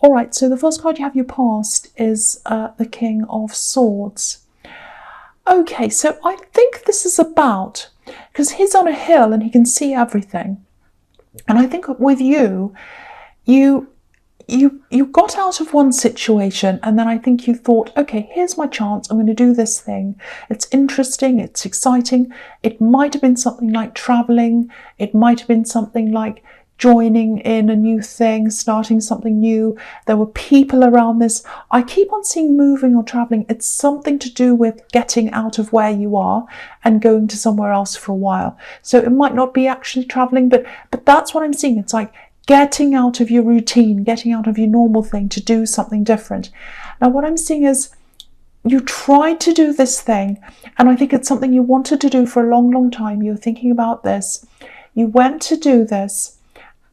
All right, so the first card you have your past is the King of Swords. Okay, so I think this is about, because he's on a hill and he can see everything. And I think with you got out of one situation, and then I think you thought, okay, here's my chance, I'm going to do this thing. It's interesting, it's exciting. It might have been something like traveling. It might have been something like joining in a new thing, starting something new. There were people around this. I keep on seeing moving or traveling. It's something to do with getting out of where you are and going to somewhere else for a while. So it might not be actually traveling, but that's what I'm seeing. It's like getting out of your routine, getting out of your normal thing to do something different. Now what I'm seeing is you tried to do this thing, and I think it's something you wanted to do for a long, long time. You were thinking about this. You went to do this,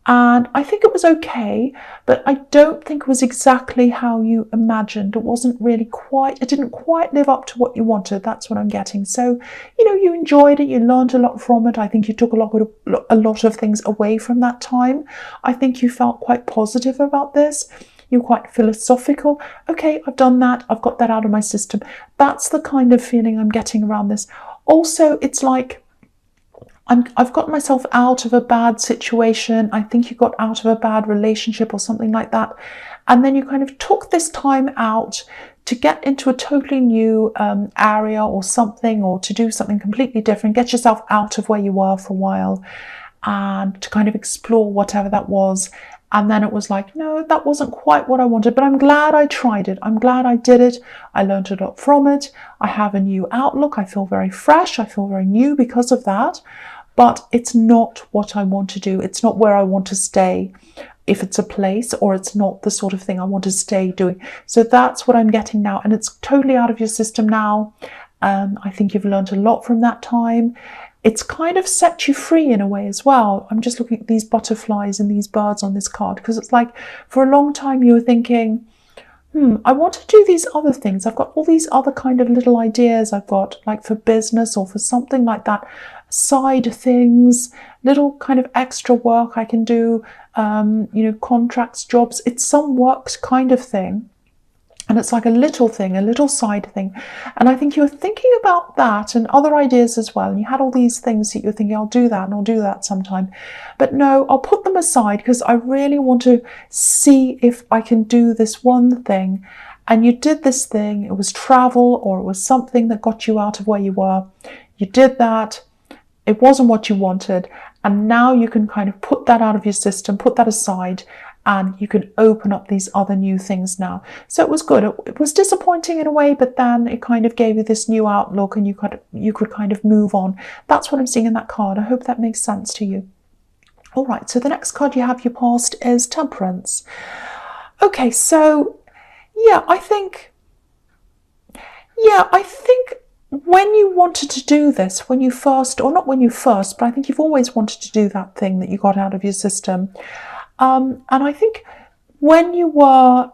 and I think it was okay, but I don't think it was exactly how you imagined. It wasn't really quite, it didn't quite live up to what you wanted. That's what I'm getting. So, you know, you enjoyed it, you learned a lot from it. I think you took a lot of things away from that time. I think you felt quite positive about this. You're quite philosophical. Okay, I've done that. I've got that out of my system. That's the kind of feeling I'm getting around this. Also, it's like, I've got myself out of a bad situation. I think you got out of a bad relationship or something like that. And then you kind of took this time out to get into a totally new area or something, or to do something completely different, get yourself out of where you were for a while and to kind of explore whatever that was. And then it was like, no, that wasn't quite what I wanted, but I'm glad I tried it. I'm glad I did it. I learned a lot from it. I have a new outlook. I feel very fresh. I feel very new because of that. But it's not what I want to do. It's not where I want to stay, if it's a place, or it's not the sort of thing I want to stay doing. So that's what I'm getting now. And it's totally out of your system now. I think you've learned a lot from that time. It's kind of set you free in a way as well. I'm just looking at these butterflies and these birds on this card, because it's like for a long time you were thinking, I want to do these other things. I've got all these other kind of little ideas I've got, like for business or for something like that, side things, little kind of extra work I can do, you know, contracts, jobs. It's some works kind of thing. And it's like a little thing, a little side thing. And I think you're thinking about that and other ideas as well. And you had all these things that you're thinking, I'll do that and I'll do that sometime. But no, I'll put them aside because I really want to see if I can do this one thing. And you did this thing. It was travel, or it was something that got you out of where you were. You did that. It wasn't what you wanted. And now you can kind of put that out of your system, put that aside, and you can open up these other new things now. So it was good. It was disappointing in a way, but then it kind of gave you this new outlook, and you could kind of move on. That's what I'm seeing in that card. I hope that makes sense to you. All right, so the next card you have your past is Temperance. Okay, so yeah, I think when you wanted to do this, when you first, or not when you first, but I think you've always wanted to do that thing that you got out of your system. And I think when you were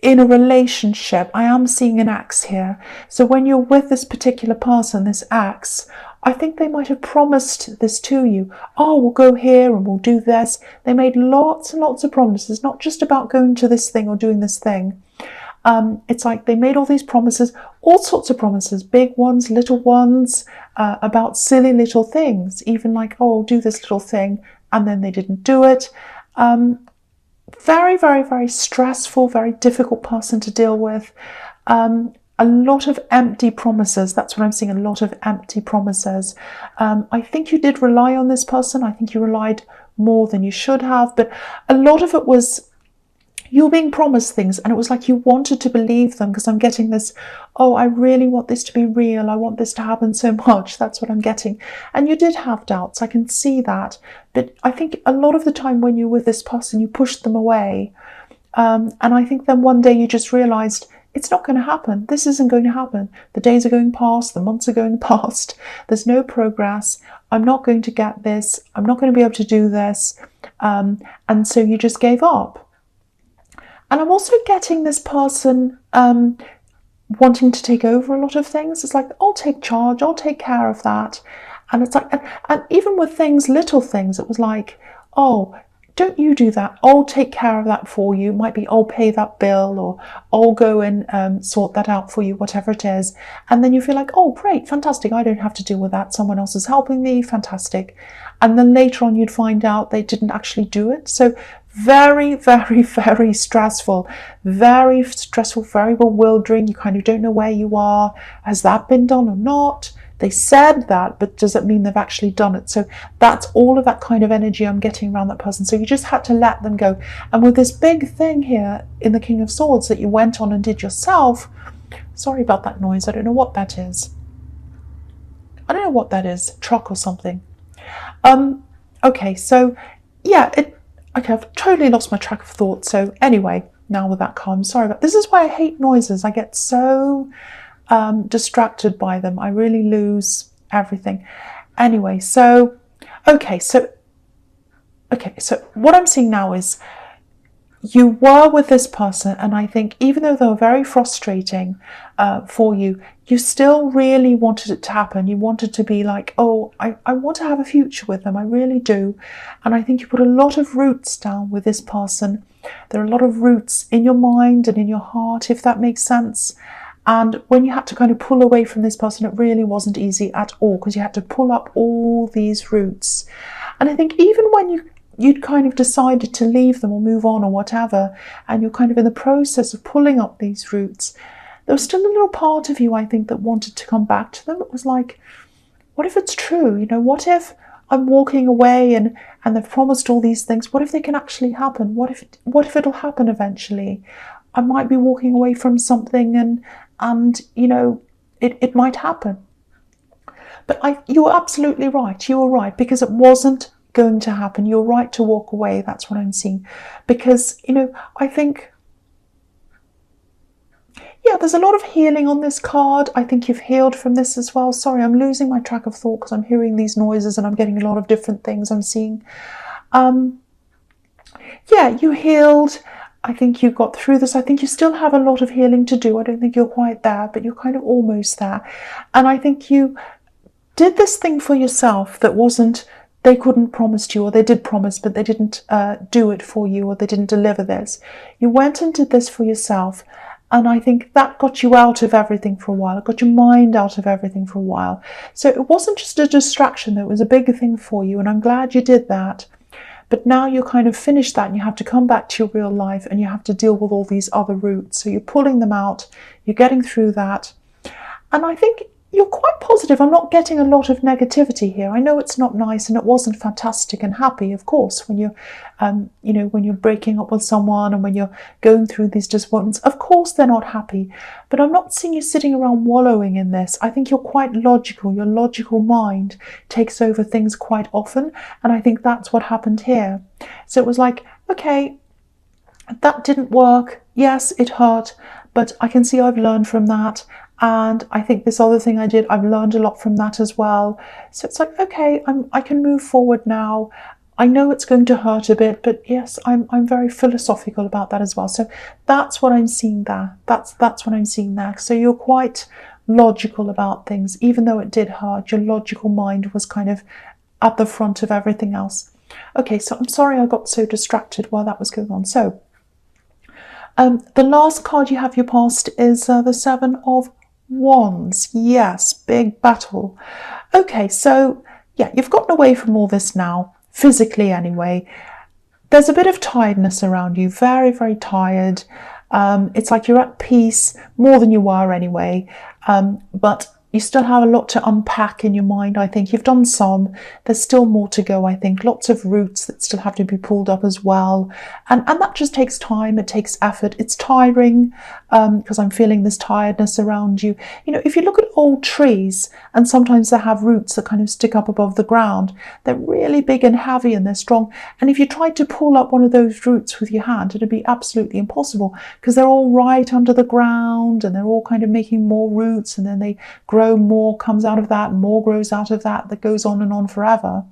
in a relationship, I am seeing an axe here. So when you're with this particular person, this axe, I think they might have promised this to you. Oh, we'll go here and we'll do this. They made lots and lots of promises, not just about going to this thing or doing this thing. It's like they made all these promises, all sorts of promises, big ones, little ones, about silly little things, even like, oh, I'll do this little thing, and then they didn't do it. Very, very, very stressful, very difficult person to deal with. A lot of empty promises. That's what I'm seeing, a lot of empty promises. I think you did rely on this person. I think you relied more than you should have, but a lot of it was you were being promised things, and it was like you wanted to believe them, because I'm getting this, oh, I really want this to be real. I want this to happen so much. That's what I'm getting. And you did have doubts. I can see that. But I think a lot of the time when you're with this person, you pushed them away. And I think then one day you just realized it's not going to happen. This isn't going to happen. The days are going past. The months are going past. There's no progress. I'm not going to get this. I'm not going to be able to do this. And so you just gave up. And I'm also getting this person wanting to take over a lot of things. It's like, I'll take charge, I'll take care of that. And it's like, and even with things, little things, it was like, oh, don't you do that. I'll take care of that for you. It might be I'll pay that bill, or I'll go and sort that out for you, whatever it is. And then you feel like, oh, great, fantastic. I don't have to deal with that. Someone else is helping me. Fantastic. And then later on, you'd find out they didn't actually do it. So very, very, very stressful, very bewildering. You kind of don't know where you are. Has that been done or not? They said that, but does it mean they've actually done it? So that's all of that kind of energy I'm getting around that person. So you just had to let them go. And with this big thing here in the King of Swords that you went on and did yourself, sorry about that noise. I don't know what that is. I don't know what that is, truck or something. Okay, so yeah, okay, I've totally lost my track of thought. So anyway, now with that calm, sorry about this. Is why I hate noises. I get so distracted by them. I really lose everything. Anyway, so what I'm seeing now is you were with this person, and I think even though they were very frustrating for you, you still really wanted it to happen. You wanted to be like, oh, I want to have a future with them. I really do. And I think you put a lot of roots down with this person. There are a lot of roots in your mind and in your heart, if that makes sense. And when you had to kind of pull away from this person, it really wasn't easy at all, because you had to pull up all these roots. And I think even when you'd kind of decided to leave them or move on or whatever, and you're kind of in the process of pulling up these roots, there was still a little part of you, I think, that wanted to come back to them. It was like, what if it's true? You know, what if I'm walking away and they've promised all these things? What if they can actually happen? What if it'll happen eventually? I might be walking away from something and you know, it might happen. But you were absolutely right. You were right, because it wasn't going to happen. You're right to walk away. That's what I'm seeing. Because, you know, I think, yeah, there's a lot of healing on this card. I think you've healed from this as well. Sorry, I'm losing my track of thought because I'm hearing these noises and I'm getting a lot of different things I'm seeing. Yeah, you healed. I think you got through this. I think you still have a lot of healing to do. I don't think you're quite there, but you're kind of almost there. And I think you did this thing for yourself that wasn't, they couldn't promise to you, or they did promise, but they didn't do it for you, or they didn't deliver this. You went and did this for yourself. And I think that got you out of everything for a while. It got your mind out of everything for a while. So it wasn't just a distraction. It was a bigger thing for you. And I'm glad you did that. But now you're kind of finished that, and you have to come back to your real life, and you have to deal with all these other roots. So you're pulling them out, you're getting through that. And I think you're quite positive. I'm not getting a lot of negativity here. I know it's not nice, and it wasn't fantastic and happy, of course, when you're, you know, when you're breaking up with someone and when you're going through these disappointments. Of course, they're not happy, but I'm not seeing you sitting around wallowing in this. I think you're quite logical. Your logical mind takes over things quite often, and I think that's what happened here. So it was like, okay, that didn't work. Yes, it hurt, but I can see I've learned from that. And I think this other thing I did, I've learned a lot from that as well. So it's like, okay, I can move forward now. I know it's going to hurt a bit, but yes, I'm very philosophical about that as well. So that's what I'm seeing there. That's what I'm seeing there. So you're quite logical about things, even though it did hurt. Your logical mind was kind of at the front of everything else. Okay, so I'm sorry I got so distracted while that was going on. So the last card you have your past is the Seven of Wands. Yes, big battle. Okay, so yeah, you've gotten away from all this now, physically anyway. There's a bit of tiredness around you, very, very tired. It's like you're at peace, more than you were anyway, but you still have a lot to unpack in your mind. I think you've done some. There's still more to go, I think. Lots of roots that still have to be pulled up as well. And that just takes time. It takes effort. It's tiring because I'm feeling this tiredness around you. You know, if you look at old trees, and sometimes they have roots that kind of stick up above the ground, they're really big and heavy and they're strong. And if you tried to pull up one of those roots with your hand, it'd be absolutely impossible because they're all right under the ground and they're all kind of making more roots, and then they grow, more comes out of that, and more grows out of that, that goes on and on forever.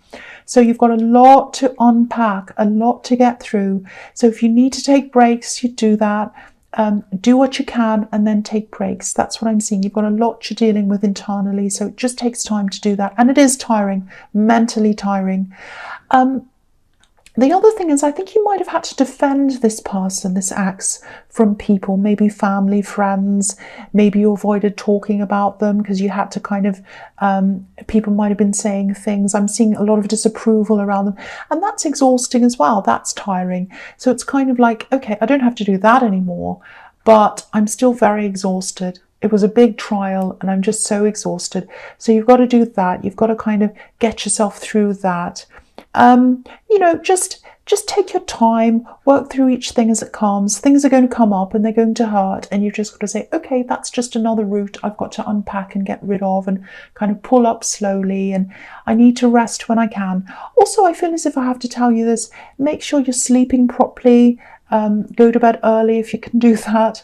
So you've got a lot to unpack, a lot to get through. So if you need to take breaks, you do that. Do what you can and then take breaks. That's what I'm seeing. You've got a lot you're dealing with internally, so it just takes time to do that. And it is tiring, mentally tiring. The other thing is, I think you might have had to defend this person, this ex, from people, maybe family, friends. Maybe you avoided talking about them because you had to kind of, people might have been saying things. I'm seeing a lot of disapproval around them. And that's exhausting as well. That's tiring. So it's kind of like, okay, I don't have to do that anymore, but I'm still very exhausted. It was a big trial and I'm just so exhausted. So you've got to do that. You've got to kind of get yourself through that. You know, just take your time, work through each thing as it comes. Things are going to come up and they're going to hurt, and you've just got to say, okay, that's just another route I've got to unpack and get rid of, and kind of pull up slowly, and I need to rest when I can. Also, I feel as if I have to tell you this, make sure you're sleeping properly. Go to bed early if you can do that.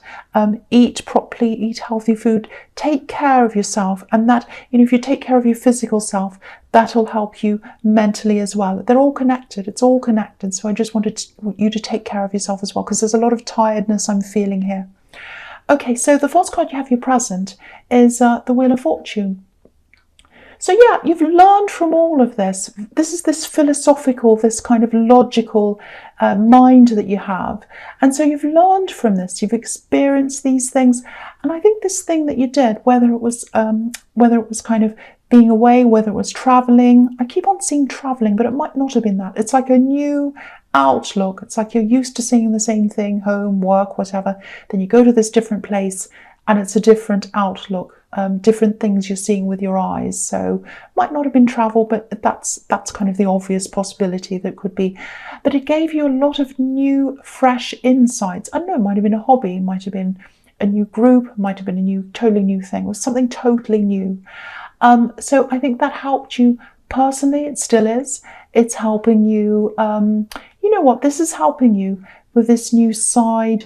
Eat properly, eat healthy food, take care of yourself, and that, you know, if you take care of your physical self, that'll help you mentally as well. They're all connected. It's all connected. So I just wanted you to take care of yourself as well, because there's a lot of tiredness I'm feeling here. Okay, so the first card you have, your present, is the Wheel of Fortune. So yeah, you've learned from all of this. This is this philosophical, this kind of logical mind that you have. And so you've learned from this, you've experienced these things. And I think this thing that you did, whether it was kind of being away, whether it was traveling, I keep on seeing traveling, but it might not have been that. It's like a new outlook. It's like you're used to seeing the same thing, home, work, whatever. Then you go to this different place and it's a different outlook. Different things you're seeing with your eyes. So might not have been travel, but that's kind of the obvious possibility that could be. But it gave you a lot of new, fresh insights. I don't know, it might have been a hobby, it might have been a new group, might have been a totally new thing, or something totally new. So I think that helped you personally. It still is. It's helping you. You know what? This is helping you with this new side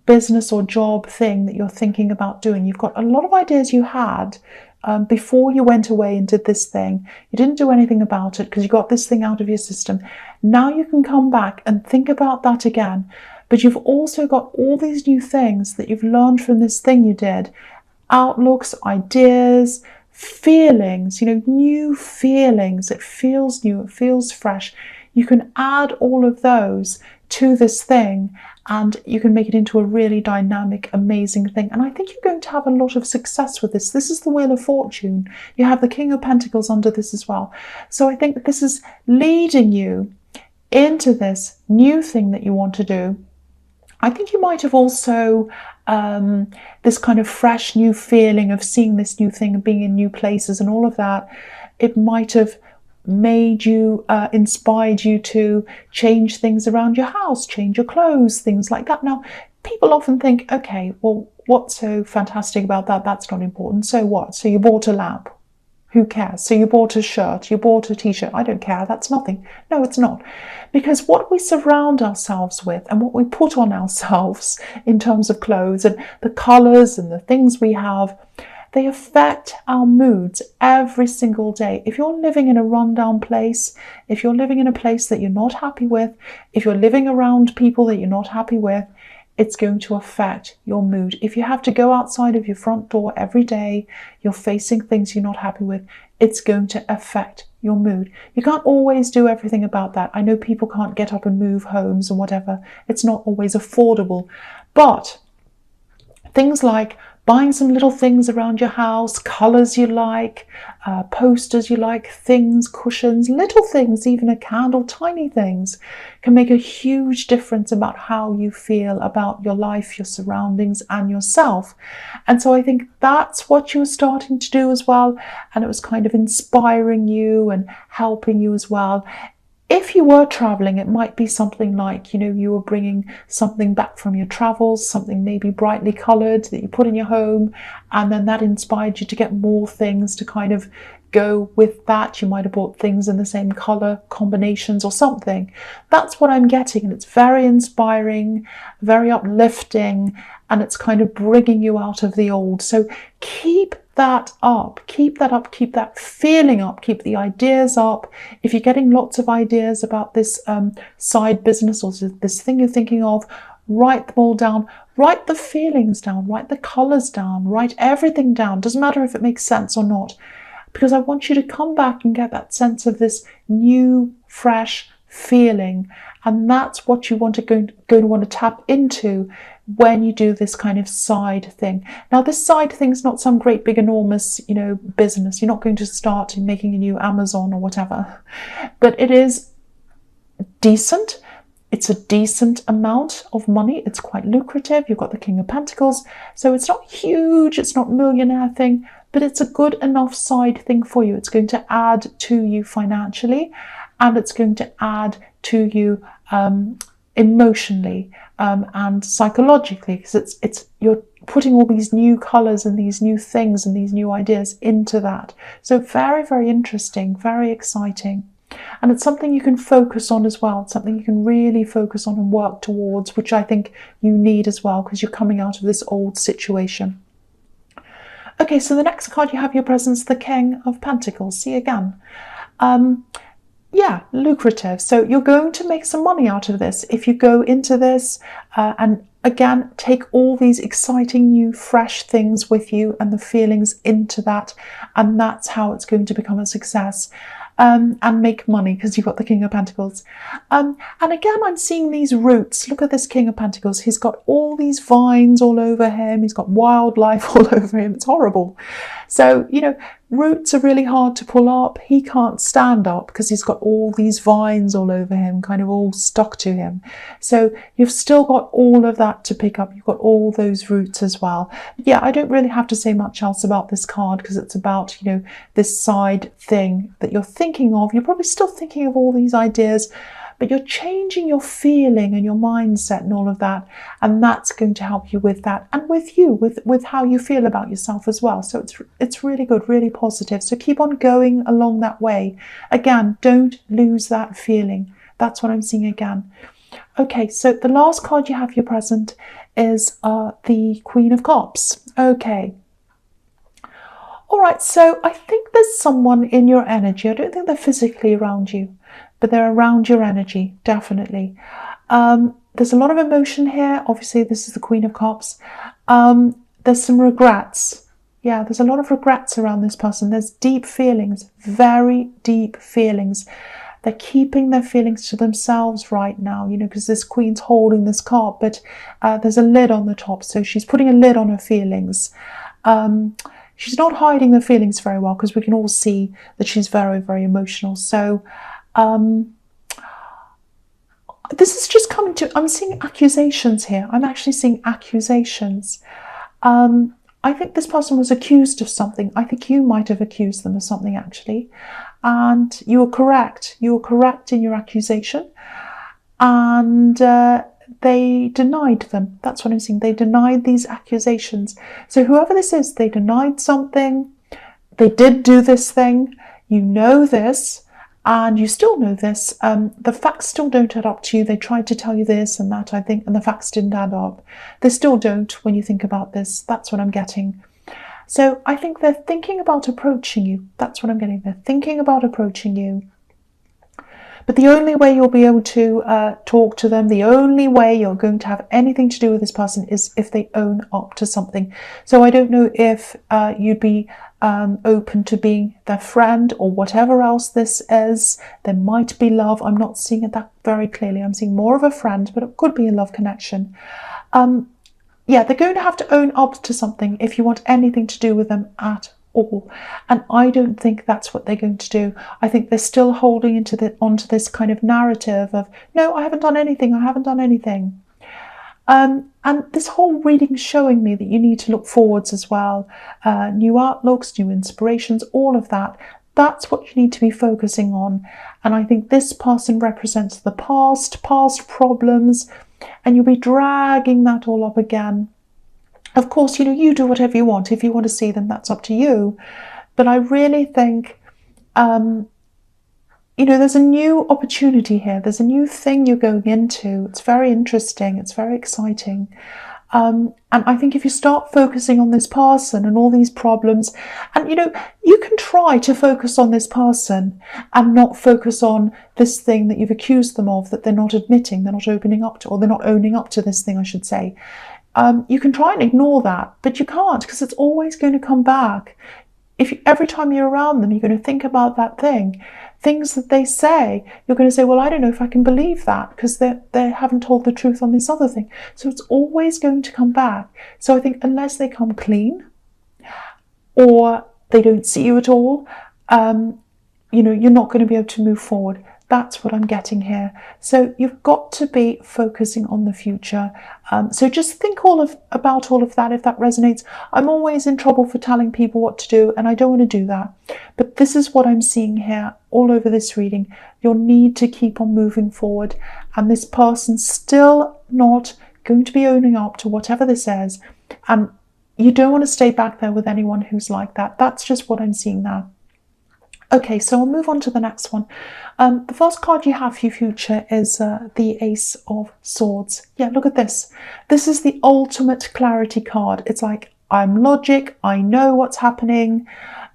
business or job thing that you're thinking about doing. You've got a lot of ideas you had before you went away and did this thing. You didn't do anything about it because you got this thing out of your system. Now you can come back and think about that again. But you've also got all these new things that you've learned from this thing you did. Outlooks, ideas, feelings, you know, new feelings. It feels new, it feels fresh. You can add all of those to this thing and you can make it into a really dynamic, amazing thing. And I think you're going to have a lot of success with this. This is the Wheel of Fortune. You have the King of Pentacles under this as well. So I think that this is leading you into this new thing that you want to do. I think you might have also this kind of fresh new feeling of seeing this new thing and being in new places and all of that. It might have made you, inspired you to change things around your house, change your clothes, things like that. Now, people often think, okay, well, what's so fantastic about that? That's not important. So what? So you bought a lamp. Who cares? So you bought a shirt, you bought a t-shirt. I don't care. That's nothing. No, it's not. Because what we surround ourselves with and what we put on ourselves in terms of clothes and the colours and the things we have, they affect our moods every single day. If you're living in a rundown place, if you're living in a place that you're not happy with, if you're living around people that you're not happy with, it's going to affect your mood. If you have to go outside of your front door every day, you're facing things you're not happy with, it's going to affect your mood. You can't always do everything about that. I know people can't get up and move homes and whatever. It's not always affordable. But things like buying some little things around your house, colours you like, posters you like, things, cushions, little things, even a candle, tiny things, can make a huge difference about how you feel about your life, your surroundings and yourself. And so I think that's what you were starting to do as well. And it was kind of inspiring you and helping you as well. If you were traveling, it might be something like, you know, you were bringing something back from your travels, something maybe brightly coloured that you put in your home, and then that inspired you to get more things to kind of go with that. You might have bought things in the same colour combinations or something. That's what I'm getting, and it's very inspiring, very uplifting, and it's kind of bringing you out of the old. So keep that up, keep that feeling up, keep the ideas up. If you're getting lots of ideas about this side business or this thing you're thinking of, write them all down, write the feelings down, write the colours down, write everything down. Doesn't matter if it makes sense or not, because I want you to come back and get that sense of this new, fresh feeling. And that's what you want to going to want to tap into when you do this kind of side thing. Now, this side thing is not some great big enormous, business. You're not going to start making a new Amazon or whatever, but it is decent. It's a decent amount of money. It's quite lucrative. You've got the King of Pentacles. So it's not huge. It's not millionaire thing, but it's a good enough side thing for you. It's going to add to you financially, and it's going to add to you emotionally and psychologically, because you're putting all these new colors and these new things and these new ideas into that. So very, very interesting, very exciting. And it's something you can focus on as well. It's something you can really focus on and work towards, which I think you need as well, because you're coming out of this old situation. Okay, so the next card you have your presence, the King of Pentacles. See again. Yeah, lucrative. So you're going to make some money out of this if you go into this and again, take all these exciting new fresh things with you and the feelings into that. And that's how it's going to become a success. And make money, because you've got the King of Pentacles. And again, I'm seeing these roots. Look at this King of Pentacles. He's got all these vines all over him. He's got wildlife all over him. It's horrible. So, roots are really hard to pull up. He can't stand up because he's got all these vines all over him, kind of all stuck to him. So you've still got all of that to pick up. You've got all those roots as well. Yeah, I don't really have to say much else about this card, because it's about, this side thing that you're thinking of. You're probably still thinking of all these ideas, but you're changing your feeling and your mindset and all of that. And that's going to help you with that, and with you, with how you feel about yourself as well. So it's really good, really positive. So keep on going along that way. Again, don't lose that feeling. That's what I'm seeing again. Okay, so the last card you have your present is the Queen of Cups. Okay. All right, so I think there's someone in your energy. I don't think they're physically around you, but they're around your energy, definitely. There's a lot of emotion here. Obviously, this is the Queen of Cups. There's some regrets. Yeah, there's a lot of regrets around this person. There's deep feelings, very deep feelings. They're keeping their feelings to themselves right now, because this Queen's holding this cup, but there's a lid on the top. So she's putting a lid on her feelings. She's not hiding the feelings very well, because we can all see that she's very, very emotional. So this is just coming to, I'm seeing accusations here. I'm actually seeing accusations. I think this person was accused of something. I think you might have accused them of something, actually. And you were correct. You were correct in your accusation. And they denied them. That's what I'm seeing. They denied these accusations. So whoever this is, they denied something. They did do this thing. You know this, and you still know this. The facts still don't add up to you. They tried to tell you this and that, I think, and the facts didn't add up. They still don't when you think about this. That's what I'm getting. So I think they're thinking about approaching you. That's what I'm getting. They're thinking about approaching you. But the only way you'll be able to talk to them, the only way you're going to have anything to do with this person is if they own up to something. So I don't know if you'd be open to being their friend or whatever else this is. There might be love. I'm not seeing it that very clearly. I'm seeing more of a friend, but it could be a love connection. Yeah, they're going to have to own up to something if you want anything to do with them at all. And I don't think that's what they're going to do. I think they're still holding onto this kind of narrative of, no, I haven't done anything. I haven't done anything. And this whole reading is showing me that you need to look forwards as well. New outlooks, new inspirations, all of that. That's what you need to be focusing on. And I think this person represents the past problems, and you'll be dragging that all up again. Of course, you do whatever you want. If you want to see them, that's up to you. But I really think, there's a new opportunity here. There's a new thing you're going into. It's very interesting. It's very exciting. And I think if you start focusing on this person and all these problems, and you can try to focus on this person and not focus on this thing that you've accused them of, that they're not admitting, they're not opening up to, or they're not owning up to this thing, I should say. You can try and ignore that, but you can't, because it's always going to come back. Every time you're around them, you're going to think about that thing. things that they say, you're going to say, well, I don't know if I can believe that because they haven't told the truth on this other thing. So it's always going to come back. So I think unless they come clean or they don't see you at all, you're not going to be able to move forward. That's what I'm getting here. So you've got to be focusing on the future. So just think about all of that if that resonates. I'm always in trouble for telling people what to do, and I don't want to do that. But this is what I'm seeing here all over this reading. You'll need to keep on moving forward, and this person's still not going to be owning up to whatever this is. And you don't want to stay back there with anyone who's like that. That's just what I'm seeing now. Okay, so I'll move on to the next one. The first card you have for your future is the Ace of Swords. Yeah, look at this. This is the ultimate clarity card. It's like, I'm logic, I know what's happening.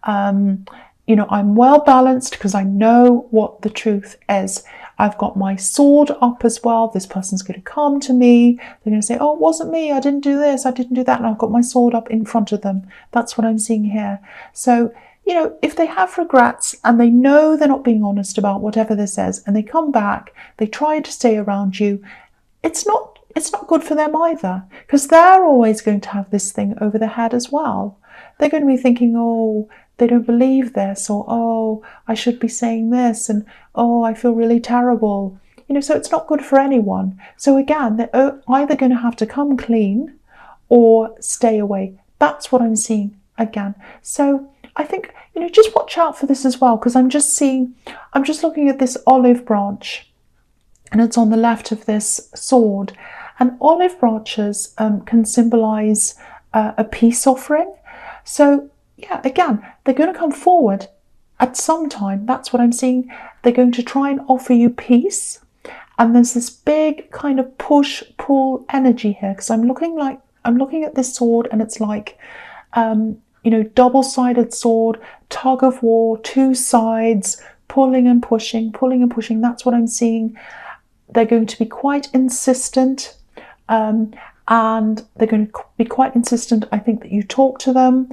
I'm well balanced because I know what the truth is. I've got my sword up as well. This person's going to come to me. They're going to say, oh, it wasn't me. I didn't do this. I didn't do that. And I've got my sword up in front of them. That's what I'm seeing here. So, if they have regrets and they know they're not being honest about whatever this is, and they come back, they try to stay around you, it's not good for them either, because they're always going to have this thing over their head as well. They're going to be thinking, oh, they don't believe this, or oh, I should be saying this, and oh, I feel really terrible. So it's not good for anyone. So again, they're either going to have to come clean or stay away. That's what I'm seeing again. So I think, just watch out for this as well, because I'm just looking at this olive branch, and it's on the left of this sword. And olive branches can symbolize a peace offering. So yeah, again, they're going to come forward at some time. That's what I'm seeing. They're going to try and offer you peace. And there's this big kind of push-pull energy here, because I'm looking at this sword, and it's like, double-sided sword, tug of war, two sides, pulling and pushing. That's what I'm seeing. They're going to be quite insistent, and they're going to be quite insistent, I think, that you talk to them,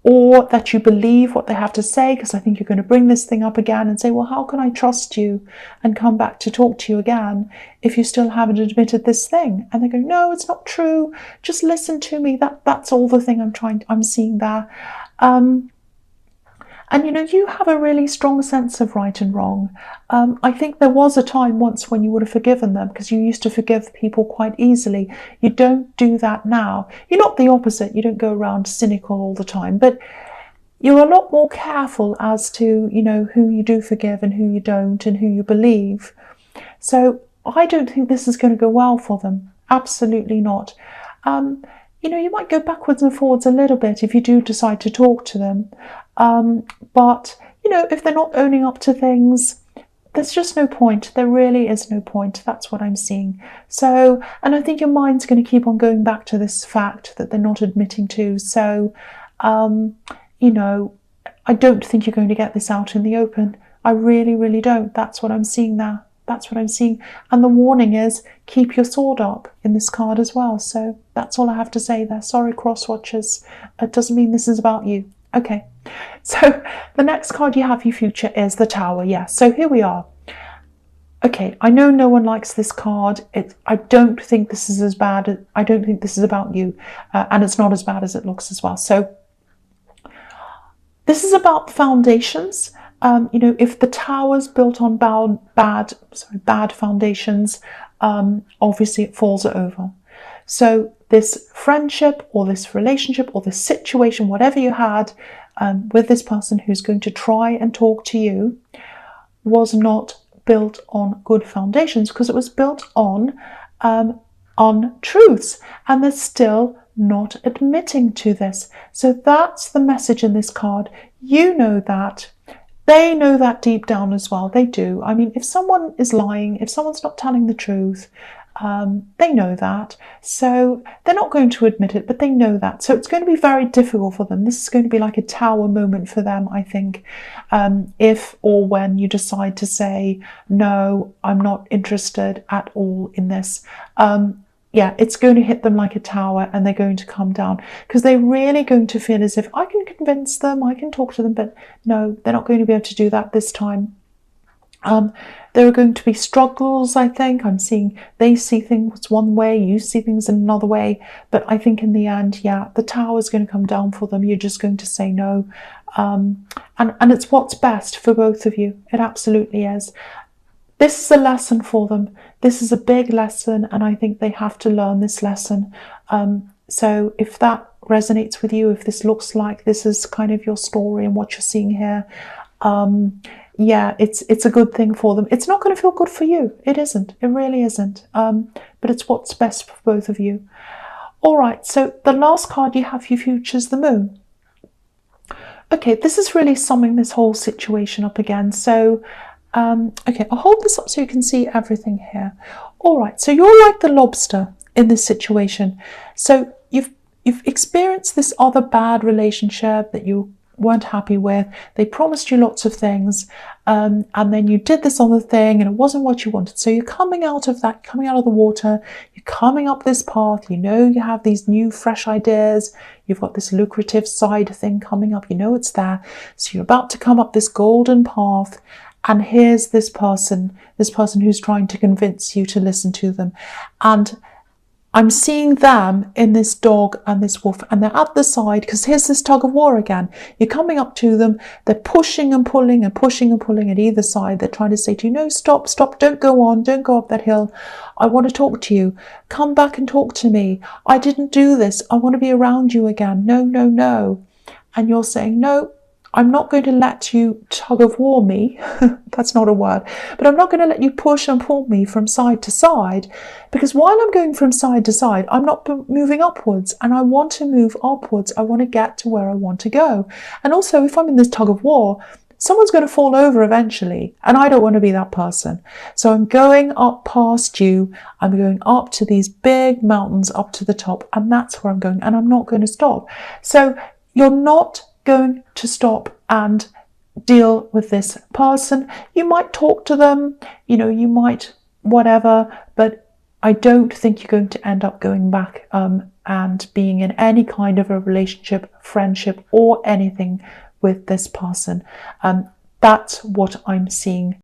or that you believe what they have to say, because I think you're going to bring this thing up again and say, well, how can I trust you and come back to talk to you again if you still haven't admitted this thing? And they go, no, it's not true. Just listen to me. That's all the thing I'm seeing there. And you have a really strong sense of right and wrong. I think there was a time once when you would have forgiven them, because you used to forgive people quite easily. You don't do that now. You're not the opposite. You don't go around cynical all the time, but you're a lot more careful as to, who you do forgive and who you don't, and who you believe. So I don't think this is going to go well for them. Absolutely not. You might go backwards and forwards a little bit if you do decide to talk to them. But, if they're not owning up to things, there's just no point. There really is no point. That's what I'm seeing. So, and I think your mind's going to keep on going back to this fact that they're not admitting to. So, I don't think you're going to get this out in the open. I really, really don't. That's what I'm seeing now. That's what I'm seeing. And the warning is, keep your sword up in this card as well. So that's all I have to say there. Sorry, cross watchers. It doesn't mean this is about you. Okay. So the next card you have for your future is the Tower. Yeah. So here we are. Okay. I know no one likes this card. I don't think this is as bad. I don't think this is about you. And it's not as bad as it looks as well. So this is about foundations. If the tower's built on bad foundations, obviously it falls over. So this friendship or this relationship or this situation, whatever you had with this person who's going to try and talk to you, was not built on good foundations, because it was built on untruths, and they're still not admitting to this. So that's the message in this card. You know that. They know that deep down as well. They do. I mean, if someone is lying, if someone's not telling the truth, they know that. So they're not going to admit it, but they know that. So it's going to be very difficult for them. This is going to be like a tower moment for them, I think, if or when you decide to say, no, I'm not interested at all in this. Yeah, it's going to hit them like a tower, and they're going to come down, because they're really going to feel as if I can convince them, I can talk to them, but no, they're not going to be able to do that this time. There are going to be struggles, I think. I'm seeing they see things one way, you see things in another way. But I think in the end, yeah, the tower is going to come down for them. You're just going to say no. And it's what's best for both of you. It absolutely is. This is a lesson for them. This is a big lesson, and I think they have to learn this lesson. So if that resonates with you, if this looks like this is kind of your story and what you're seeing here, yeah, it's a good thing for them. It's not going to feel good for you. It isn't. It really isn't. But it's what's best for both of you. All right, so the last card you have for your future is the Moon. Okay, this is really summing this whole situation up again. So, okay, I'll hold this up so you can see everything here. All right, so you're like the lobster in this situation. So you've experienced this other bad relationship that you weren't happy with. They promised you lots of things, and then you did this other thing and it wasn't what you wanted. So you're coming out of that, coming out of the water, you're coming up this path, you know you have these new fresh ideas, you've got this lucrative side thing coming up, you know it's there. So you're about to come up this golden path, and here's this person who's trying to convince you to listen to them. And I'm seeing them in this dog and this wolf, and they're at the side, because here's this tug of war again. You're coming up to them, they're pushing and pulling and pushing and pulling at either side. They're trying to say to you, no, stop, don't go on, don't go up that hill. I want to talk to you. Come back and talk to me. I didn't do this. I want to be around you again. No, no, no. And you're saying, no, I'm not going to let you tug of war me. That's not a word. But I'm not going to let you push and pull me from side to side, because while I'm going from side to side, I'm not moving upwards, and I want to move upwards. I want to get to where I want to go. And also, if I'm in this tug of war, someone's going to fall over eventually, and I don't want to be that person. So I'm going up past you. I'm going up to these big mountains, up to the top, and that's where I'm going, and I'm not going to stop. So you're not going to stop and deal with this person. You might talk to them, you know, you might whatever, but I don't think you're going to end up going back and being in any kind of a relationship, friendship, or anything with this person. That's what I'm seeing